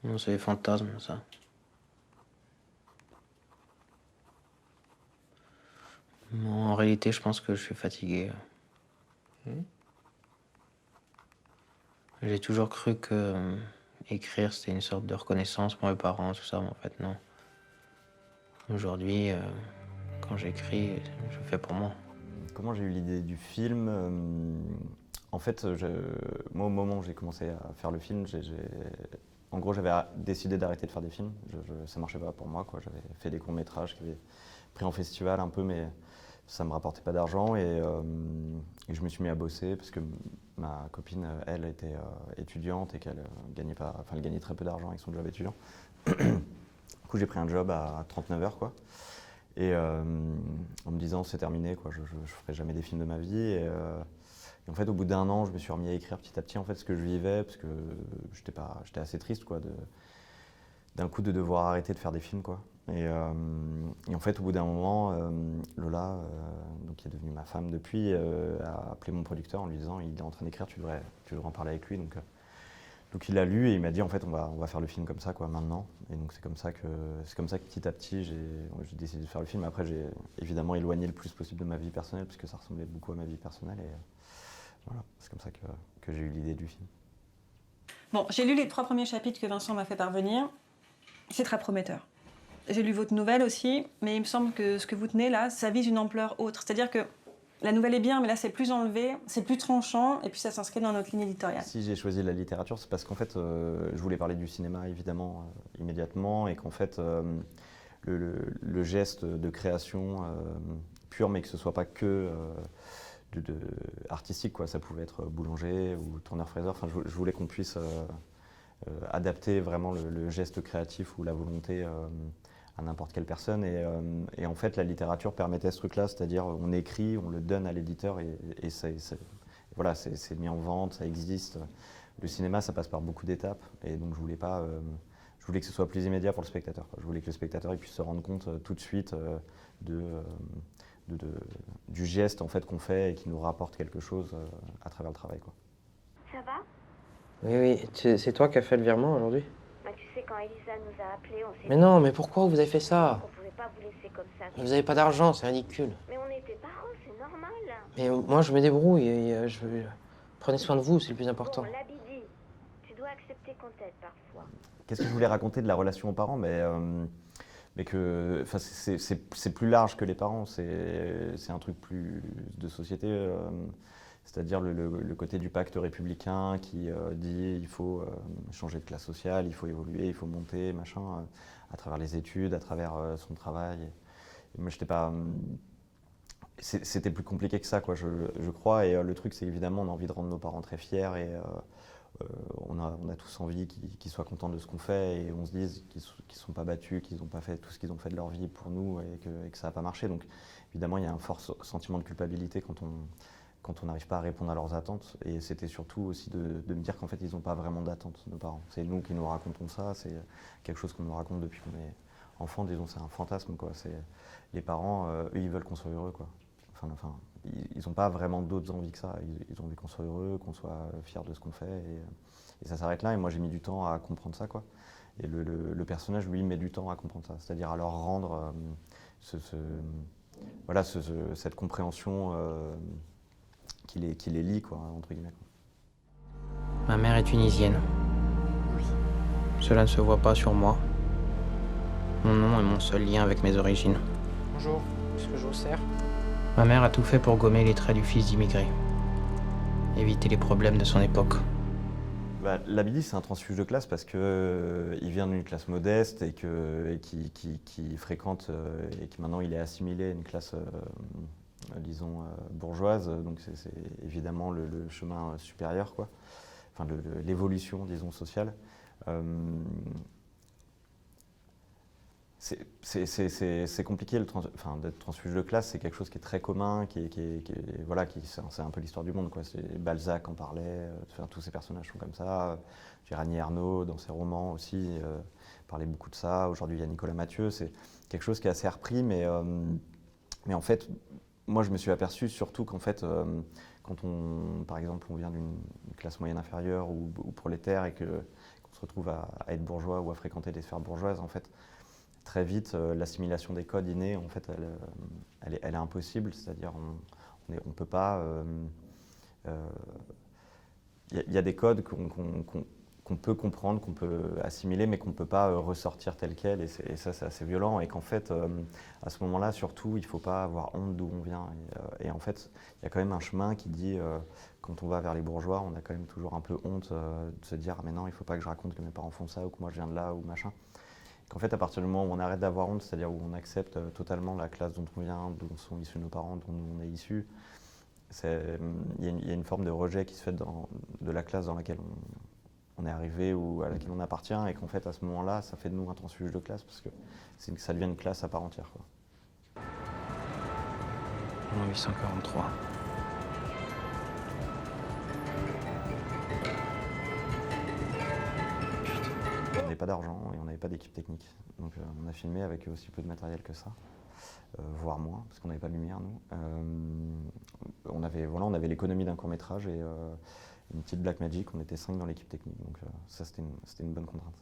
Non, c'est des fantasmes, ça. Non, en réalité, je pense que je suis fatigué. J'ai toujours cru que écrire, c'était une sorte de reconnaissance pour mes parents, tout ça, mais en fait, non. Aujourd'hui, quand j'écris, je fais pour moi. Comment j'ai eu l'idée du film? En fait, moi, au moment où j'ai commencé à faire le film, en gros, j'avais décidé d'arrêter de faire des films. Ça marchait pas pour moi, quoi. J'avais fait des courts-métrages qui avaient pris en festival un peu, mais ça me rapportait pas d'argent. Et je me suis mis à bosser parce que ma copine, elle, était étudiante et qu'elle gagnait pas, enfin, elle gagnait très peu d'argent avec son job étudiant. Du coup, j'ai pris un job à 39 heures, quoi. Et en me disant c'est terminé, quoi, je ferai jamais des films de ma vie. Et en fait, au bout d'un an, je me suis remis à écrire petit à petit en fait ce que je vivais, parce que j'étais assez triste, quoi, d'un coup de devoir arrêter de faire des films, quoi. Et en fait, au bout d'un moment, Lola, donc qui est devenue ma femme depuis, a appelé mon producteur en lui disant il est en train d'écrire, tu devrais en parler avec lui. Donc il l'a lu et il m'a dit en fait on va faire le film comme ça, quoi, maintenant. Et donc c'est comme ça que petit à petit j'ai décidé de faire le film. Après j'ai évidemment éloigné le plus possible de ma vie personnelle parce que ça ressemblait beaucoup à ma vie personnelle et voilà, c'est comme ça que j'ai eu l'idée du film. Bon, j'ai lu les 3 premiers chapitres que Vincent m'a fait parvenir. C'est très prometteur. J'ai lu votre nouvelle aussi, mais il me semble que ce que vous tenez là, ça vise une ampleur autre. C'est-à-dire que la nouvelle est bien, mais là c'est plus enlevé, c'est plus tranchant, et puis ça s'inscrit dans notre ligne éditoriale. Si j'ai choisi la littérature, c'est parce qu'en fait je voulais parler du cinéma évidemment immédiatement et qu'en fait le geste de création pur, mais que ce soit pas que artistique, quoi. Ça pouvait être boulanger ou tourneur-fraiseur. Enfin, je voulais qu'on puisse adapter vraiment le geste créatif ou la volonté à n'importe quelle personne. Et en fait, la littérature permettait ce truc-là, c'est-à-dire on écrit, on le donne à l'éditeur et voilà, c'est mis en vente, ça existe. Le cinéma, ça passe par beaucoup d'étapes, et donc je voulais que ce soit plus immédiat pour le spectateur, quoi. Je voulais que le spectateur il puisse se rendre compte tout de suite de, euh, du geste en fait qu'on fait et qui nous rapporte quelque chose à travers le travail, quoi. Ça va? Oui, oui, c'est toi qui as fait le virement aujourd'hui? Bah, tu sais, quand Elisa nous a appelés, on s'est Mais dit non, mais pourquoi vous avez fait ça? qu'on pouvait pas vous laisser comme ça. Vous avez pas d'argent, c'est ridicule. Mais on est tes parents, c'est normal. Mais moi, je me débrouille et prenez soin de vous, c'est le plus Bon, important. l'Abidi, tu dois accepter qu'on t'aide parfois. Qu'est-ce que je voulais raconter de la relation aux parents? Mais que enfin, c'est plus large que les parents, c'est un truc plus de société, c'est-à-dire le côté du pacte républicain qui dit il faut changer de classe sociale, il faut évoluer, il faut monter, machin, à travers les études, à travers son travail. Et moi, j'étais pas. C'était plus compliqué que ça, quoi, je crois. Et le truc, c'est évidemment, on a envie de rendre nos parents très fiers et on a tous envie qu'ils soient contents de ce qu'on fait et on se dise qu'ils ne sont pas battus, qu'ils n'ont pas fait tout ce qu'ils ont fait de leur vie pour nous et que ça n'a pas marché. Donc évidemment, il y a un fort sentiment de culpabilité quand on n'arrive pas à répondre à leurs attentes. Et c'était surtout aussi de me dire qu'en fait, ils n'ont pas vraiment d'attentes, nos parents. C'est nous qui nous racontons ça, c'est quelque chose qu'on nous raconte depuis qu'on est enfant, disons, c'est un fantasme, quoi. Les parents, eux, ils veulent qu'on soit heureux, quoi. Enfin, ils n'ont pas vraiment d'autres envies que ça. Ils ont envie qu'on soit heureux, qu'on soit fier de ce qu'on fait. Et ça s'arrête là. Et moi, j'ai mis du temps à comprendre ça, quoi. Et le personnage, lui, met du temps à comprendre ça. C'est-à-dire à leur rendre voilà, cette compréhension qui les lie, quoi, entre guillemets, quoi. Ma mère est tunisienne. Oui. Cela ne se voit pas sur moi. Mon nom est mon seul lien avec mes origines. Bonjour, est-ce que je vous sers? Ma mère a tout fait pour gommer les traits du fils d'immigré. Éviter les problèmes de son époque. Bah, l'Abidi, c'est un transfuge de classe parce qu'il vient d'une classe modeste et qui fréquente et qui maintenant il est assimilé à une classe, disons, bourgeoise. Donc c'est évidemment le chemin supérieur, quoi. Enfin, l'évolution, disons, sociale. Euh, c'est compliqué d'être transfuge de classe, c'est quelque chose qui est très commun, voilà, c'est un peu l'histoire du monde, quoi. Balzac en parlait, tous ces personnages sont comme ça. Gérard Arnault, dans ses romans aussi, parlait beaucoup de ça. Aujourd'hui, il y a Nicolas Mathieu, c'est quelque chose qui est assez repris, mais en fait, moi, je me suis aperçu surtout qu'en fait, quand par exemple, on vient d'une classe moyenne inférieure ou prolétaire et qu'on on se retrouve à être bourgeois ou à fréquenter des sphères bourgeoises, en fait, très vite, l'assimilation des codes innés, en fait, elle est impossible. C'est-à-dire, on peut pas. Il y a des codes qu'on peut comprendre, qu'on peut assimiler, mais qu'on ne peut pas ressortir tel quel. Et ça, c'est assez violent. Et qu'en fait, à ce moment-là, surtout, il ne faut pas avoir honte d'où on vient. Et en fait, il y a quand même un chemin qui dit, quand on va vers les bourgeois, on a quand même toujours un peu honte de se dire, ah, mais non, il ne faut pas que je raconte que mes parents font ça, ou que moi je viens de là, ou machin. Qu'en fait, à partir du moment où on arrête d'avoir honte, c'est-à-dire où on accepte totalement la classe dont on vient, dont sont issus nos parents, dont on est issu, il y a une forme de rejet qui se fait de la classe dans laquelle on est arrivé ou à laquelle on appartient, et qu'en fait, à ce moment-là, ça fait de nous un transfuge de classe, parce que ça devient une classe à part entière, quoi. 1843. On n'avait pas d'argent et on n'avait pas d'équipe technique, donc on a filmé avec aussi peu de matériel que ça, voire moins, parce qu'on n'avait pas de lumière, nous. On avait l'économie d'un court-métrage et une petite Blackmagic, on était 5 dans l'équipe technique, donc ça c'était une bonne contrainte.